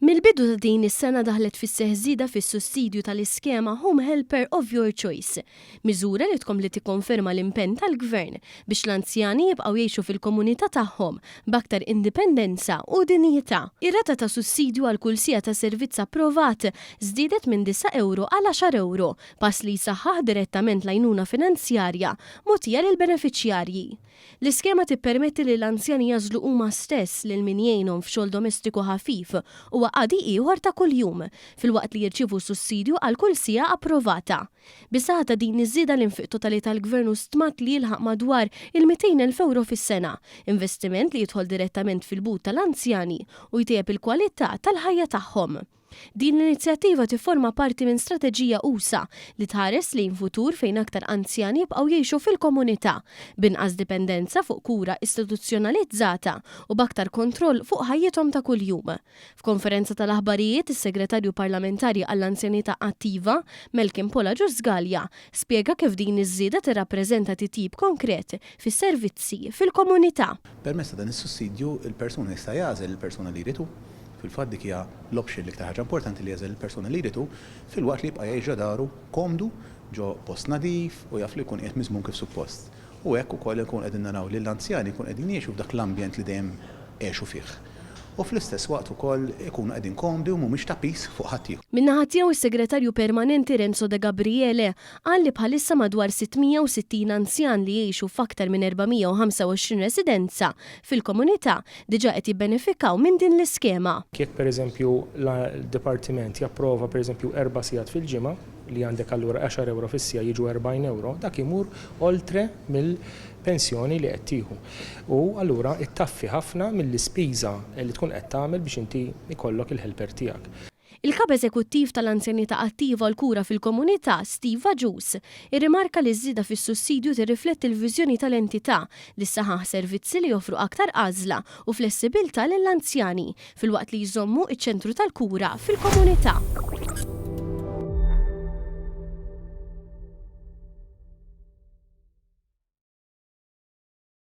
Mill-bidu ta' din is-sena daħlet fis-seħħ żieda fis-sussidju tal-iskema Home Helper of Your Choice, miżura li tkompli tikkonferma l-impenn tal-Gvern biex l-anzjani jibqgħu jgħixu fil-komunità tagħhom b'aktar indipendenza u dinjità. Ir-rata ta' sussidju għal kull sija ta' servizz approvat żdiedet minn 9 euro għal 10 euro, pass li jsaħħaħ direttament l-għajnuna finanzjarja mogħtija lill-benefiċjarji. L-iskema tippermetti li l-anzjani jażlu huma stess lil min jgħinhom f'xogħol domestiku ħafif u għadi ieħor ta' kuljum fil-waqt li jirċievu sussidju għal kull sija approvata. Bisaħħa ta' din iż-żieda l-infiq totali tal-Gvern stmat li jilħaq madwar il-200,000 euro fis-sena, investiment li jidħol direttament fil-but tal-anzjani u jtejjeb il-kwalità tal-ħajja tagħhom. Din l-inizjattiva tifforma parti minn strateġija usa li tħares lejn futur fejn aktar anzjani jibqgħu jgħixu fil-komunità b'inqas dipendenza fuq kura istituzzjonalizzata u b'aktar kontroll fuq ħajjithom ta' kuljum. F'konferenza tal-aħbarijiet is-Segretarju Parlamentari għall-Anzjanità Attiva, Melkin Polaġu Żgalja, spjega kif din iż-żieda tirrappreżenta titjib konkret fis-servizzi fil-komunità. Permezz ta' dan is-sussidju il-persuna jista' jagħżel il-persuna li jridu. Fil-fatt dik hija l-option li ħaġa importanti li jażel il-persuna li jridu fil-waqt li jibqa' jgħix daru komdu ġo post nadif u jaf li jkun qiegħed miżmum kif suppost. U hekk ukoll ikun qegħdin naraw li l-anzjani jkun qegħdin jgħixu f'dak l-ambjent li dejjem għexu fih. U fl-istess waqt ukoll ikunu qegħdin komdi u mhumiex ta' pis fuq ħadd ieħor. Min-naħa tiegħu is-Segretarju Permanenti Renzo De Gabriele qal li bħalissa madwar 660 anzjan li jgħixu f'aktar minn 425 residenza fil-komunità diġà qed jibbenefikaw minn din l-iskema. Jekk pereżempju l-Dipartiment japprova pereżempju 4 sigħat fil-ġimgħa li għandek allura 10 euro fis-sija jiġu 40 euro, dak imur oltre mill-pensjoni li qed tieħu. U allura ittaffi ħafna mill-ispiża li tkun qed tagħmel biex inti ikollok il-helper tiegħek. Il-Kap Eżekuttiv tal-Anzjanità Attiva l-Kura fil-Komunità, Steve Vaġus, irrimarka li ż-żieda fis-sussidju tirrifletti l-viżjoni tal-entità li ssaħħaħ servizzi li joffru aktar għażla u flessibilità lill-anzjani filwaqt li jżommu iċ-ċentru tal-kura fil-komunità.